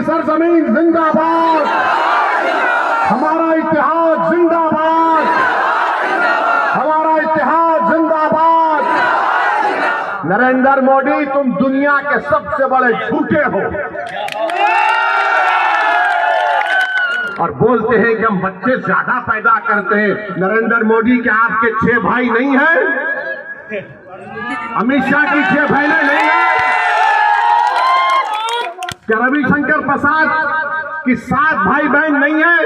सरजमीन जिंदाबाद, हमारा इतिहास जिंदाबाद, हमारा इतिहास जिंदाबाद। नरेंद्र मोदी, तुम दुनिया के सबसे बड़े झूठे हो और बोलते हैं कि हम बच्चे ज्यादा पैदा करते हैं। नरेंद्र मोदी, क्या आपके 6 भाई नहीं हैं? अमित शाह की 6 बहनें नहीं हैं? क्या रविशंकर प्रसाद की 7 भाई बहन नहीं है?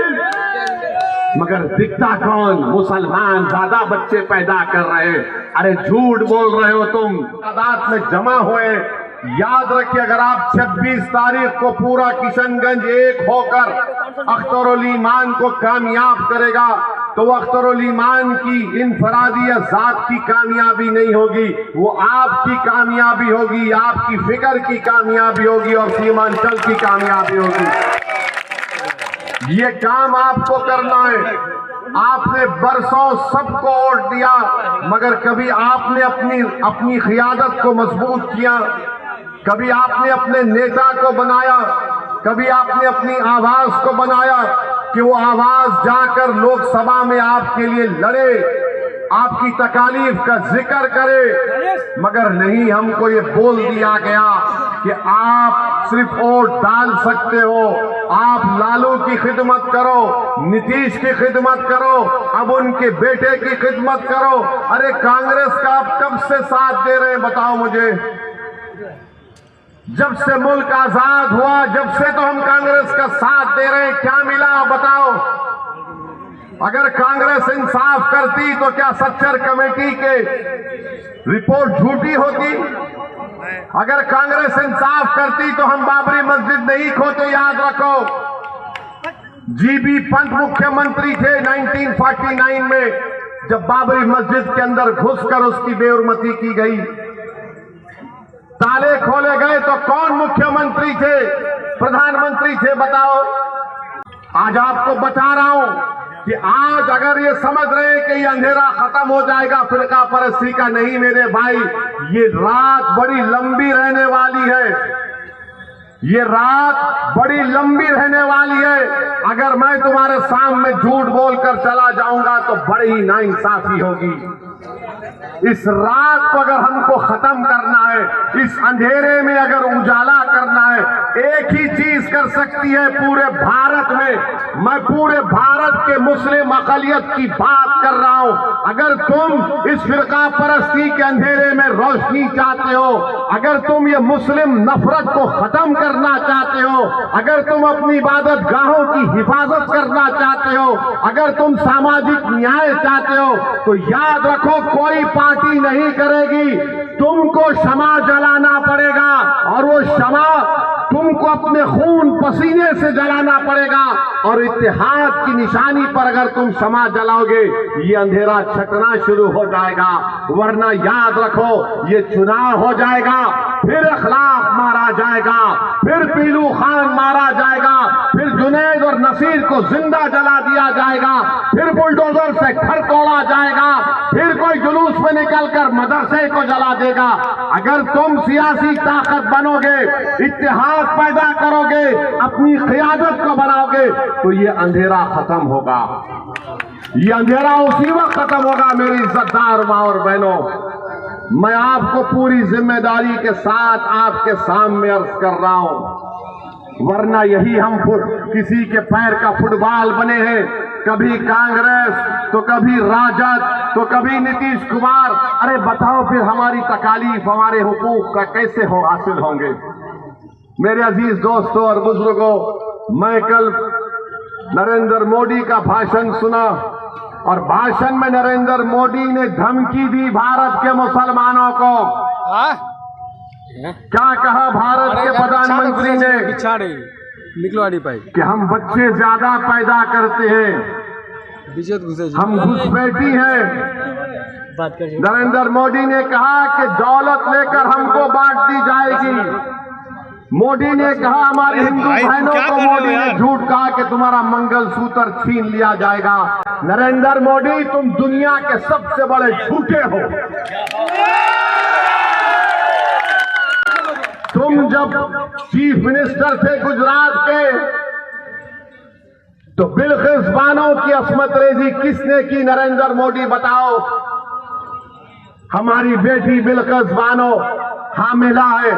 मगर दिखता कौन? मुसलमान ज्यादा बच्चे पैदा कर रहे हैं। अरे झूठ बोल रहे हो तुम, तादाद में जमा हुए। याद रखिए, अगर आप 26 तारीख को पूरा किशनगंज एक होकर अख्तरुल ईमान को कामयाब करेगा, तो वो अख्तरुल ईमान की इनफरादी या जात की कामयाबी नहीं होगी, वो आपकी कामयाबी होगी, आपकी फिक्र की कामयाबी होगी और सीमांचल की कामयाबी होगी। ये काम आपको करना है। आपने बरसों सबको वोट दिया, मगर कभी आपने अपनी क़ियादत को मजबूत किया, कभी आपने अपने नेता को बनाया, कभी आपने अपनी आवाज को बनाया कि वो आवाज जाकर लोकसभा में आपके लिए लड़े, आपकी तकालीफ का जिक्र करे। मगर नहीं, हमको ये बोल दिया गया कि आप सिर्फ वोट डाल सकते हो, आप लालू की खिदमत करो, नीतीश की खिदमत करो, अब उनके बेटे की खिदमत करो। अरे कांग्रेस का आप कब से साथ दे रहे हैं बताओ मुझे? जब से मुल्क आजाद हुआ, जब से तो हम कांग्रेस का साथ दे रहे हैं। क्या मिला बताओ? अगर कांग्रेस इंसाफ करती तो क्या सच्चर कमेटी के रिपोर्ट झूठी होती? अगर कांग्रेस इंसाफ करती तो हम बाबरी मस्जिद नहीं खोते। याद रखो, जीबी पंत मुख्यमंत्री थे 1949 में, जब बाबरी मस्जिद के अंदर घुसकर उसकी बेहुरमती की गई, ताले खोले गए, तो कौन मुख्यमंत्री थे, प्रधानमंत्री थे बताओ? आज आपको बता रहा हूं कि आज अगर ये समझ रहे हैं कि ये अंधेरा खत्म हो जाएगा फिरका परस्ती का, नहीं मेरे भाई, ये रात बड़ी लंबी रहने वाली है। ये रात बड़ी लंबी रहने वाली है। अगर मैं तुम्हारे सामने झूठ बोलकर चला जाऊंगा तो बड़ी ही नाइंसाफी होगी। इस रात को अगर हमको खत्म करना है, इस अंधेरे में अगर उजाला करना है, एक ही चीज कर सकती है पूरे भारत में। मैं पूरे भारत के मुस्लिम अक़लियत की बात कर रहा हूं। अगर तुम इस फिरका परस्ती के अंधेरे में रोशनी चाहते हो, अगर तुम ये मुस्लिम नफरत को खत्म करना चाहते हो, अगर तुम अपनी इबादत गाहों की हिफाजत करना चाहते हो, अगर तुम सामाजिक न्याय चाहते हो, तो याद रखो, कोई पार्टी नहीं करेगी। तुमको शमा जलाना पड़ेगा और वो शमा तुमको अपने खून पसीने से जलाना पड़ेगा। और इत्तेहाद की निशानी पर अगर तुम शमा जलाओगे, ये अंधेरा छटना शुरू हो जाएगा। वरना याद रखो, ये चुनाव हो जाएगा, फिर अखलाक मारा जाएगा, फिर पीलू खान मारा जाएगा, फिर जुनैद और नसीर को जिंदा जला दिया जाएगा, फिर बुलडोजर से घर तोड़ा जाएगा, फिर कोई जुलूस में निकलकर मदरसे को जला देगा। अगर तुम सियासी ताकत बनोगे, इत्तेहाद पैदा करोगे, अपनी क़ियादत को बनाओगे, तो ये अंधेरा खत्म होगा। ये अंधेरा उसी वक्त खत्म होगा। मेरी इज्जतदार माँ और बहनों, मैं आपको पूरी जिम्मेदारी के साथ आपके सामने अर्ज कर रहा हूं। वरना यही हम किसी के पैर का फुटबॉल बने हैं, कभी कांग्रेस तो कभी राजद तो कभी नीतीश कुमार। अरे बताओ फिर हमारी तकालीफ, हमारे हुकूक का कैसे हासिल होंगे? मेरे अजीज दोस्तों और बुजुर्गों, मैं कल नरेंद्र मोदी का भाषण सुना और भाषण में नरेंद्र मोदी ने धमकी दी भारत के मुसलमानों को। क्या कहा भारत के प्रधानमंत्री ने? कि हम बच्चे ज्यादा पैदा करते हैं, हम घुसपैठी हैं। नरेंद्र मोदी ने कहा कि दौलत लेकर हमको बांट दी जाएगी। मोदी ने कहा हमारे हिंदू बहनों को मोदी ने झूठ कहा कि तुम्हारा मंगलसूत्र छीन लिया जाएगा। नरेंद्र मोदी, तुम दुनिया के सबसे बड़े झूठे हो। तुम तुम जब चीफ मिनिस्टर थे गुजरात के, तो बिल्किस बानो की असमत रेजी किसने की? नरेंद्र मोदी बताओ। हमारी बेटी बिल्किस बानो हामिला है,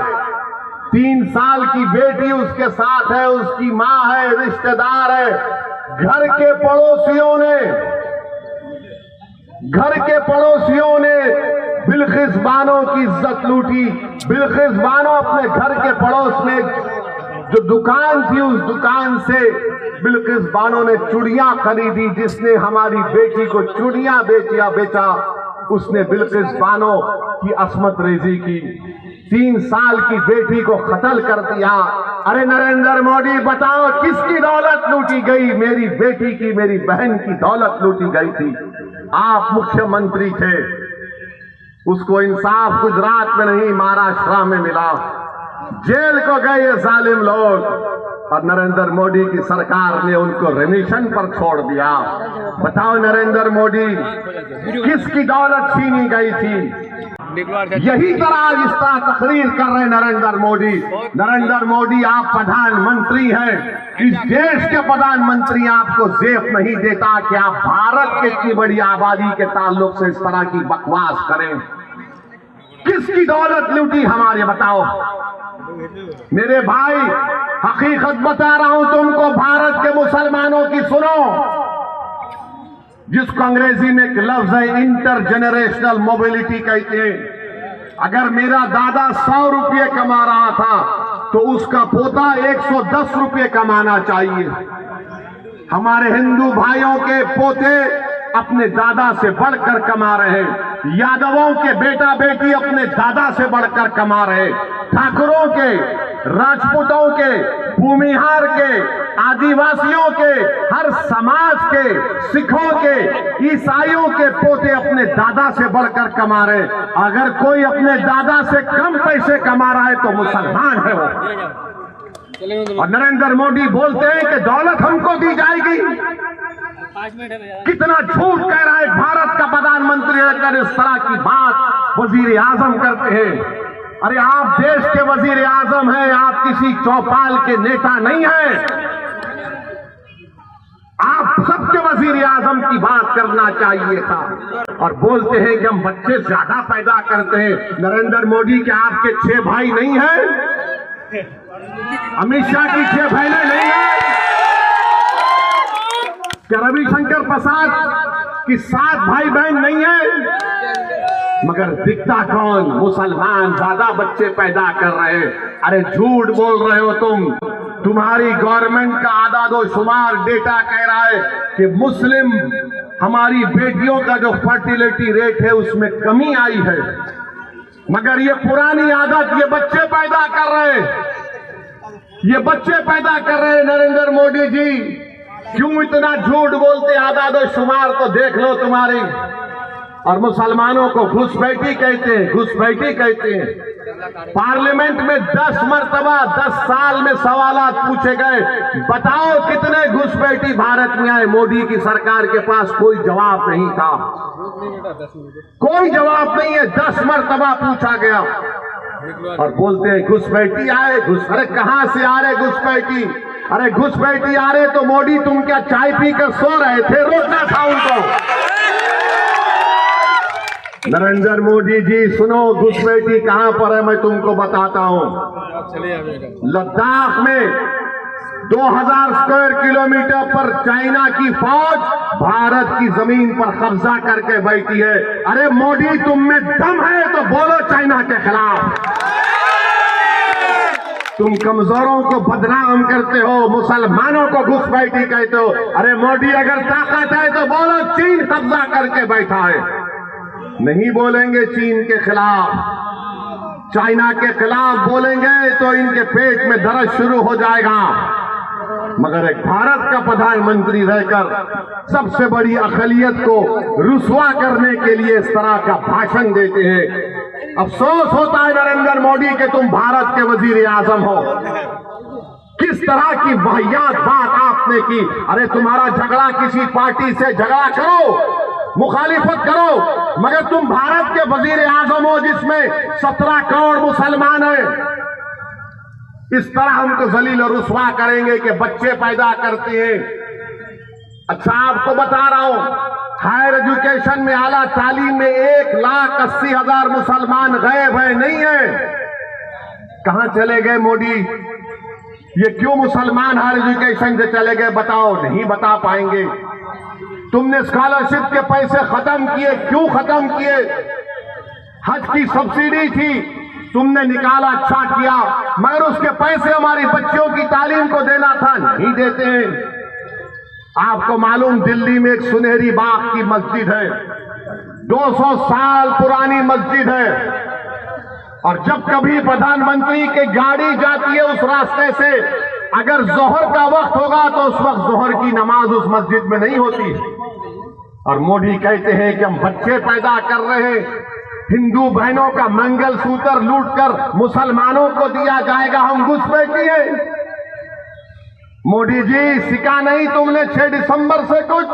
3 साल की बेटी उसके साथ है, उसकी मां है, रिश्तेदार है। घर के पड़ोसियों ने बिल्किस बानो की इज्जत लूटी। बिल्किस बानो अपने घर के पड़ोस में जो दुकान थी, उस दुकान से बिल्किस बानो ने चूड़ियां खरीदी। जिसने हमारी बेटी को चूड़ियां बेचा उसने बिल्किस बानो की असमत रेजी की, 3 साल की बेटी को कत्ल कर दिया। अरे नरेंद्र मोदी बताओ, किसकी दौलत लूटी गई? मेरी बेटी की, मेरी बहन की दौलत लूटी गई थी। आप मुख्यमंत्री थे, उसको इंसाफ गुजरात में नहीं महाराष्ट्र में मिला। जेल को गए ये जालिम लोग, और नरेंद्र मोदी की सरकार ने उनको रिमिशन पर छोड़ दिया। बताओ नरेंद्र मोदी, किसकी दौलत छीनी गई थी? यही तरह इस तरह तकरीर कर रहे नरेंद्र मोदी। नरेंद्र मोदी, आप प्रधानमंत्री हैं, इस देश के प्रधानमंत्री आपको जेब नहीं देता कि आप भारत की इतनी बड़ी आबादी के ताल्लुक से इस तरह की बकवास करें। किसकी दौलत लूटी हमारे? बताओ मेरे भाई, हकीकत बता रहा हूं तुमको, भारत के मुसलमानों की सुनो, जिसको अंग्रेजी में एक लफ्ज है इंटरजेनरेशनल मोबिलिटी कहते हैं। अगर मेरा दादा 100 रुपये कमा रहा था तो उसका पोता 110 रुपये कमाना चाहिए। हमारे हिंदू भाइयों के पोते अपने दादा से बढ़कर कमा रहे हैं। यादवों के बेटा बेटी अपने दादा से बढ़कर कमा रहे। ठाकुरों के, राजपूतों के, भूमिहार के, आदिवासियों के, हर समाज के, सिखों के, ईसाइयों के पोते अपने दादा से बढ़कर कमा रहे। अगर कोई अपने दादा से कम पैसे कमा रहा है तो मुसलमान है वो। और नरेंद्र मोदी बोलते हैं कि दौलत हमको दी जाएगी। कितना झूठ कह रहा है भारत का प्रधानमंत्री अगर इस तरह की बात वजीर आजम करते हैं। अरे आप देश के वजीर आजम हैं, आप किसी चौपाल के नेता नहीं हैं। आप सबके वजीर आजम की बात करना चाहिए था। और बोलते हैं कि हम बच्चे ज्यादा पैदा करते हैं। नरेंद्र मोदी, क्या आपके 6 भाई नहीं हैं? अमित शाह की 6 बहनें नहीं हैं? क्या रविशंकर प्रसाद की 7 भाई बहन नहीं है? मगर दिखता कौन? मुसलमान ज्यादा बच्चे पैदा कर रहे हैं। अरे झूठ बोल रहे हो तुम। तुम्हारी गवर्नमेंट का आदादो शुमार डेटा कह रहा है कि मुस्लिम हमारी बेटियों का जो फर्टिलिटी रेट है उसमें कमी आई है। मगर ये पुरानी आदत, ये बच्चे पैदा कर रहे हैं, ये बच्चे पैदा कर रहे हैं। नरेंद्र मोदी जी क्यों इतना झूठ बोलते? आदादो शुमार तो देख लो तुम्हारी। और मुसलमानों को घुसपैठी कहते हैं, घुसपैठी कहते हैं। पार्लियामेंट में 10 मरतबा 10 साल में सवालात पूछे गए, बताओ कितने घुसपैठी भारत में आए? मोदी की सरकार के पास कोई जवाब नहीं था, कोई जवाब नहीं है। 10 मरतबा पूछा गया और बोलते हैं घुसपैठी आए। अरे कहां से आ रहे घुसपैठी? अरे घुसपैठी आ रहे तो मोदी तुम क्या चाय पीकर सो रहे थे? रोकना था उनको। नरेंद्र मोदी जी सुनो, घुसपैठी कहां पर है मैं तुमको बताता हूं। लद्दाख में 2000 स्क्वायर किलोमीटर पर चाइना की फौज भारत की जमीन पर कब्जा करके बैठी है। अरे मोदी, तुम में दम है तो बोलो चाइना के खिलाफ। तुम कमजोरों को बदनाम करते हो, मुसलमानों को घुसपैठी कहते हो। अरे मोदी, अगर ताकत है तो बोलो चीन कब्जा करके बैठा है। नहीं बोलेंगे चीन के खिलाफ, चाइना के खिलाफ बोलेंगे तो इनके पेट में दर्द शुरू हो जाएगा। मगर एक भारत का प्रधानमंत्री रहकर सबसे बड़ी अक़लियत को रुसवा करने के लिए इस तरह का भाषण देते हैं। अफसोस होता है नरेंद्र मोदी कि तुम भारत के वजीर आजम हो। किस तरह की वाहियात बात आपने की। अरे तुम्हारा झगड़ा किसी पार्टी से, झगड़ा करो, मुखालिफत करो, मगर तुम भारत के वजीर आजम हो जिसमें 17 करोड़ मुसलमान हैं। इस तरह हमको जलील और रुसवा करेंगे कि बच्चे पैदा करते हैं। अच्छा, आपको बता रहा हूं, हायर एजुकेशन में, आला तालीम में 1,80,000 मुसलमान गायब है, नहीं है। कहां चले गए मोदी? ये क्यों मुसलमान हायर एजुकेशन से चले गए? बताओ, नहीं बता पाएंगे। तुमने स्कॉलरशिप के पैसे खत्म किए, क्यों खत्म किए? हज की सब्सिडी थी, तुमने निकाला, अच्छा किया, मगर उसके पैसे हमारी बच्चियों की तालीम को देना था, नहीं देते हैं। आपको मालूम, दिल्ली में एक सुनहरी बाग की मस्जिद है, 200 साल पुरानी मस्जिद है, और जब कभी प्रधानमंत्री की गाड़ी जाती है उस रास्ते से, अगर जोहर का वक्त होगा तो उस वक्त जोहर की नमाज उस मस्जिद में नहीं होती। और मोदी कहते हैं कि हम बच्चे पैदा कर रहे हैं, हिंदू बहनों का मंगल सूत्र लूटकर मुसलमानों को दिया जाएगा, हम घुसपैठी हैं। मोदी जी, सिखा नहीं तुमने 6 दिसंबर से कुछ,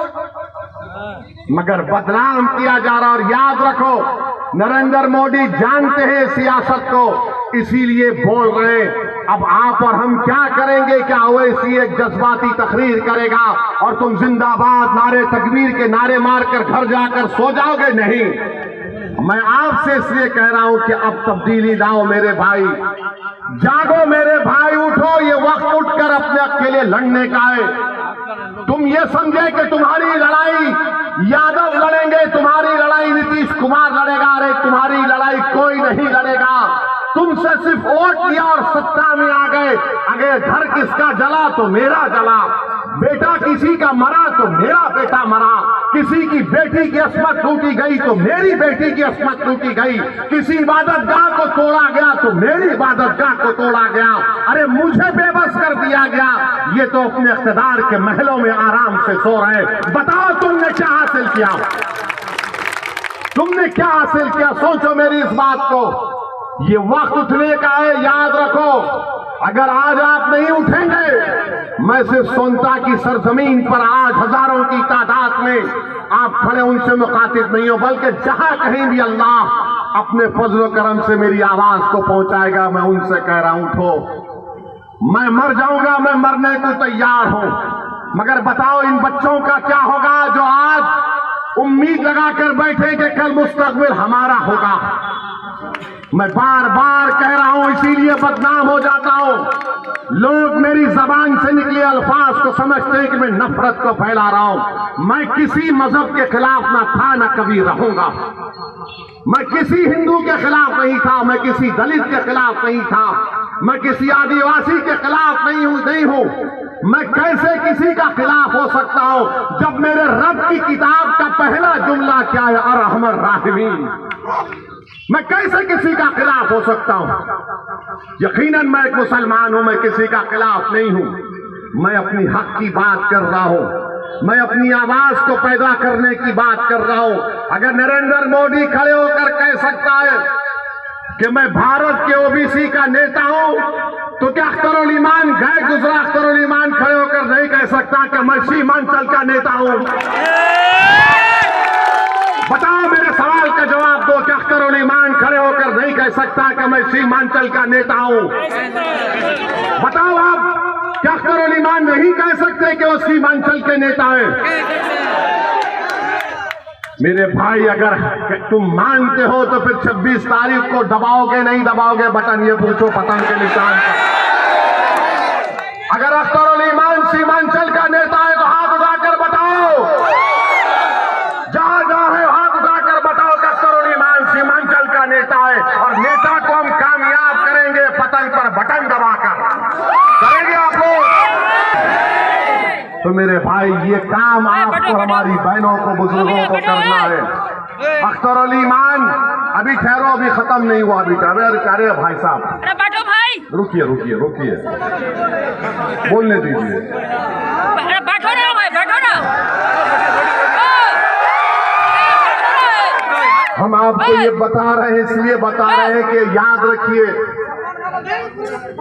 मगर बदनाम किया जा रहा। और याद रखो, नरेंद्र मोदी जानते हैं सियासत को, इसीलिए बोल रहे हैं। अब आप और हम क्या करेंगे? क्या ओवैसी एक जज्बाती तकरीर करेगा और तुम जिंदाबाद नारे तकबीर के नारे मारकर घर जाकर सो जाओगे? नहीं। मैं आपसे इसलिए कह रहा हूं कि अब तब्दीली लाओ मेरे भाई, जागो मेरे भाई, उठो। ये वक्त उठकर अपने हक के लिए लड़ने का है। तुम ये समझे कि तुम्हारी लड़ाई यादव लड़ेंगे, तुम्हारी लड़ाई नीतीश कुमार लड़ेगा। अरे तुम्हारी लड़ाई कोई नहीं लड़ेगा। तुमसे सिर्फ वोट लिया और सत्ता में आ गए। अगर घर किसका जला तो मेरा जला, बेटा किसी का मरा तो मेरा बेटा मरा, किसी की बेटी की अस्मत टूटी गई तो मेरी बेटी की अस्मत टूटी गई, किसी इबादतगाह को तोड़ा गया तो मेरी इबादतगाह को तोड़ा गया। अरे मुझे बेबस कर दिया गया। ये तो अपने इख्तिदार के महलों में आराम से सो रहे। बताओ तुमने क्या हासिल किया? तुमने क्या हासिल किया? सोचो मेरी इस बात को। ये वक्त उठने का है, याद रखो। अगर आज आप नहीं उठेंगे, मैं सिर्फ सोनता की सरजमीन पर आज हजारों की तादाद में आप खड़े, उनसे मुखातिब नहीं हो, बल्कि जहां कहीं भी अल्लाह अपने फजल करम से मेरी आवाज को पहुंचाएगा, मैं उनसे कह रहा हूं, उठो। मैं मर जाऊंगा, मैं मरने को तैयार हूं, मगर बताओ इन बच्चों का क्या होगा जो आज उम्मीद लगाकर बैठे कि कल मुस्तकबिल हमारा होगा। मैं बार बार कह रहा हूं, इसीलिए बदनाम हो जाता हूं। लोग मेरी जबान से निकले अल्फाज को समझते हैं कि मैं नफरत को फैला रहा हूं। मैं किसी मजहब के खिलाफ ना था, ना कभी रहूंगा। मैं किसी हिंदू के खिलाफ नहीं था, मैं किसी दलित के खिलाफ नहीं था, मैं किसी आदिवासी के खिलाफ नहीं हूं। मैं कैसे किसी का खिलाफ हो सकता हूं जब मेरे रब की किताब का पहला जुमला क्या है? अरहमर राहिमीन। मैं कैसे किसी का खिलाफ हो सकता हूं? यकीनन मैं एक मुसलमान हूं, मैं किसी का खिलाफ नहीं हूं। मैं अपनी हक की बात कर रहा हूं, मैं अपनी आवाज को पैदा करने की बात कर रहा हूं। अगर नरेंद्र मोदी खड़े होकर कह सकता है कि मैं भारत के ओबीसी का नेता हूं, तो क्या अख्तरुल ईमान गए गुजरा अख्तरुल ईमान खड़े होकर नहीं कह सकता कि मैं सीमांचल का नेता हूं? बताओ, मेरे सवाल का जवाब दो। क्या अख्तरुल ईमान खड़े होकर नहीं कह सकता कि मैं सीमांचल का नेता हूं? बताओ आप, क्या अख्तरुल ईमान नहीं कह सकते कि वो सीमांचल के नेता हैं? मेरे भाई, अगर तुम मानते हो तो फिर 26 तारीख को दबाओगे नहीं दबाओगे बटन? ये पूछो पतंग के निशान पर। अगर अख्तरुल ईमान सीमांचल का नेता है तो हाथ उठाकर बताओ, जहां जहां है हाथ उठाकर बताओ कि अख्तरुल ईमान सीमांचल का नेता है। और नेता को हम कामयाब करेंगे पतंग पर बटन दबाकर। करेंगे आप लोग? तो मेरे भाई, ये काम आपको, हमारी बहनों को, बुजुर्गों को करना है। अख्तरुल ईमान अभी ठहरो, अभी खत्म नहीं हुआ। अभी अरे भाई साहब, रुकिए रुकिए रुकिए, बोलने दीजिए। बैठो ना भाई, बैठो ना। हम आपको ये बता रहे हैं, इसलिए बता रहे हैं कि याद रखिए।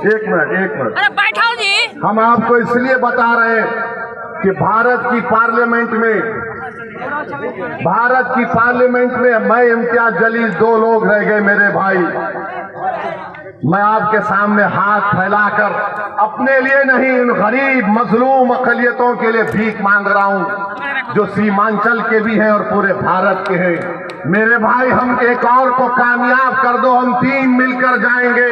एक मिनट। अरे बैठो जी। हम आपको इसलिए बता रहे हैं कि भारत की पार्लियामेंट में मैं इम्तियाज जलील 2 लोग रह गए मेरे भाई। मैं आपके सामने हाथ फैलाकर अपने लिए नहीं, इन गरीब मजलूम अकलियतों के लिए भीख मांग रहा हूं जो सीमांचल के भी हैं और पूरे भारत के हैं। मेरे भाई, हम एक और को कामयाब कर दो, हम तीन मिलकर जाएंगे।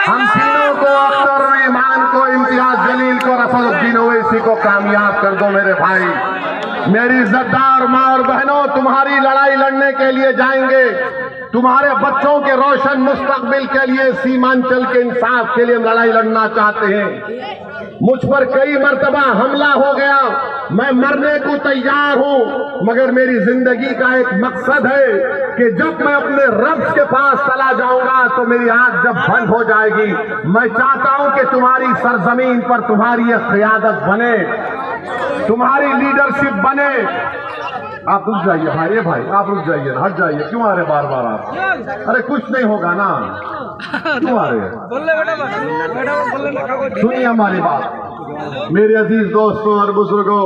हम तीनों को, अख्तर और ईमान को, इम्तियाज जलील को, रफीउद्दीन ओवैसी को कामयाब कर दो। मेरे भाई, मेरी इज्जतदार माँ और बहनों, तुम्हारी लड़ाई लड़ने के लिए जाएंगे। तुम्हारे बच्चों के रोशन मुस्तकबिल के लिए, सीमांचल के इंसाफ के लिए हम लड़ाई लड़ना चाहते हैं। मुझ पर कई मर्तबा हमला हो गया, मैं मरने को तैयार हूं, मगर मेरी जिंदगी का एक मकसद है कि जब मैं अपने रब के पास चला जाऊंगा तो मेरी आंख जब बंद हो जाएगी, मैं चाहता हूं कि तुम्हारी सरजमीन पर तुम्हारी एक क़यादत बने, तुम्हारी लीडरशिप बने। आप रुक जाइए भाई, भाई आप रुक जाइए, हट जाइए। क्यों आ रहे बार बार आप? अरे कुछ नहीं होगा ना, क्यों आ रहे? सुनिए हमारी बात, मेरे अजीज दोस्तों और बुजुर्गों,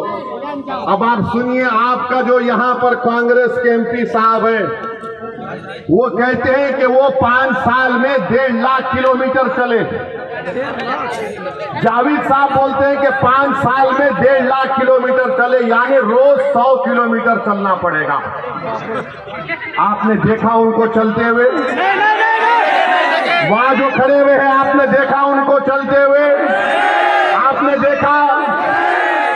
अब आप सुनिए। आपका जो यहाँ पर कांग्रेस के एमपी साहब है, वो कहते हैं कि वो 5 साल में 1.5 लाख किलोमीटर चले। जावेद साहब बोलते हैं कि 5 साल में 1.5 लाख किलोमीटर चले, यानी रोज 100 किलोमीटर चलना पड़ेगा। आपने देखा उनको चलते हुए? वहां जो खड़े हुए हैं, आपने देखा उनको चलते हुए? आपने देखा?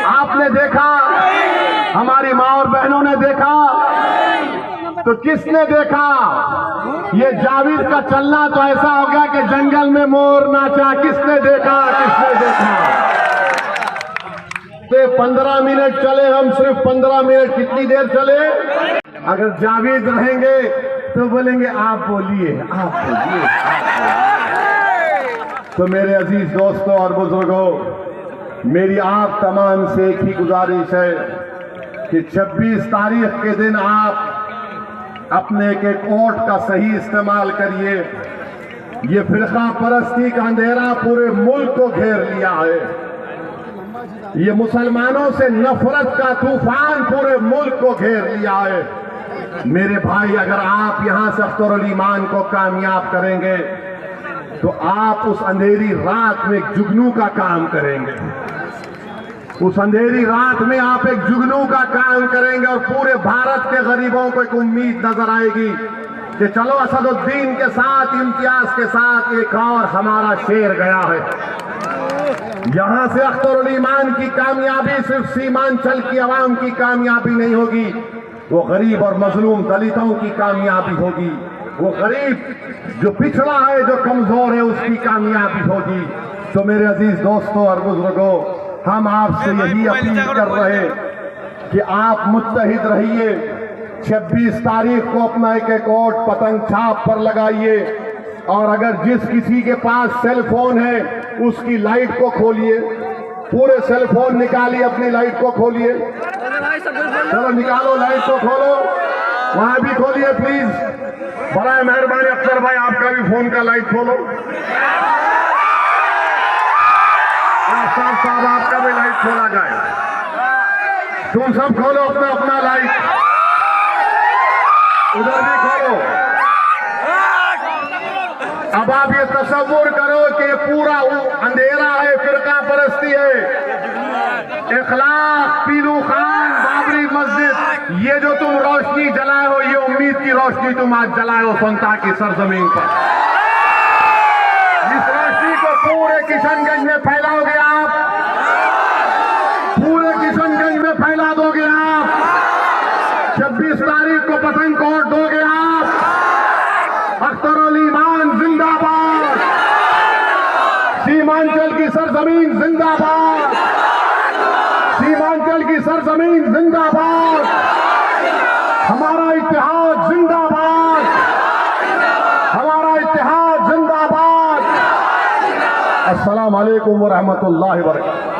आपने देखा? हमारी माँ और बहनों ने देखा? तो किसने देखा? ये जावेद का चलना तो ऐसा हो गया कि जंगल में मोर नाचा। किसने देखा? किसने देखा? तो 15 मिनट चले हम, सिर्फ 15 मिनट। कितनी देर चले? अगर जावेद रहेंगे तो बोलेंगे आप बोलिए, आप बोलिए, आप बोलिए। तो मेरे अजीज दोस्तों और बुजुर्गों, मेरी आप तमाम से एक ही गुजारिश है कि 26 तारीख के दिन आप अपने एक एक वोट का सही इस्तेमाल करिए। ये फिरका परस्ती का अंधेरा पूरे मुल्क को घेर लिया है। ये मुसलमानों से नफरत का तूफान पूरे मुल्क को घेर लिया है। मेरे भाई, अगर आप यहां से अख्तर ईमान को कामयाब करेंगे तो आप उस अंधेरी रात में एक जुगनू का काम करेंगे। उस अंधेरी रात में आप एक जुगनू का काम करेंगे और पूरे भारत के गरीबों को एक उम्मीद नजर आएगी कि चलो असदुद्दीन के साथ, इम्तियाज के साथ एक और हमारा शेर गया है। यहां से अख्तर ईमान की कामयाबी सिर्फ सीमांचल की आवाम की कामयाबी नहीं होगी, वो गरीब और मजलूम दलितों की कामयाबी होगी। वो गरीब जो पिछड़ा है, जो कमजोर है, उसकी कामयाबी होगी। तो मेरे अजीज दोस्तों और बुजुर्गों, हम आपसे यही अपील कर रहे हैं कि आप मुत्तहिद रहिए। 26 तारीख को अपना एक एक वोट पतंग छाप पर लगाइए, और अगर जिस किसी के पास सेल फोन है उसकी लाइट को खोलिए। पूरे सेल फोन निकालिए, अपनी लाइट को खोलिए। चलो निकालो, लाइट को खोलो, वहां भी खोलिए प्लीज। बड़ा मेहरबानी अख्तर भाई, आपका भी फोन का लाइट खोलो। साहब आपका भी लाइट खोला जाए। तुम सब खोलो अपना अपना लाइट, उधर भी खोलो। अब आप ये तस्वुर करो कि पूरा अंधेरा है, फिरका परस्ती है, इखलाक, पीलू खान, बाबरी मस्जिद, ये जो तुम रोशनी जलाए हो, ये उम्मीद की रोशनी तुम आज जलाए हो संता की सरजमीन पर। इस रोशनी को पूरे किशनगंज में फैलाओगे आप, पूरे किशनगंज में फैला दोगे आप। 26 तारीख को पतंग कोट दोगे आप। अख्तर ईमान जिंदाबाद, सीमांचल की सरजमीन जिंदाबाद, सीमांचल की सरजमीन जिंदाबाद, हमारा इत्तेहाद जिंदाबाद, हमारा इत्तेहाद जिंदाबाद। अस्सलाम वालेकुम व रहमतुल्लाहि व बरकातहू।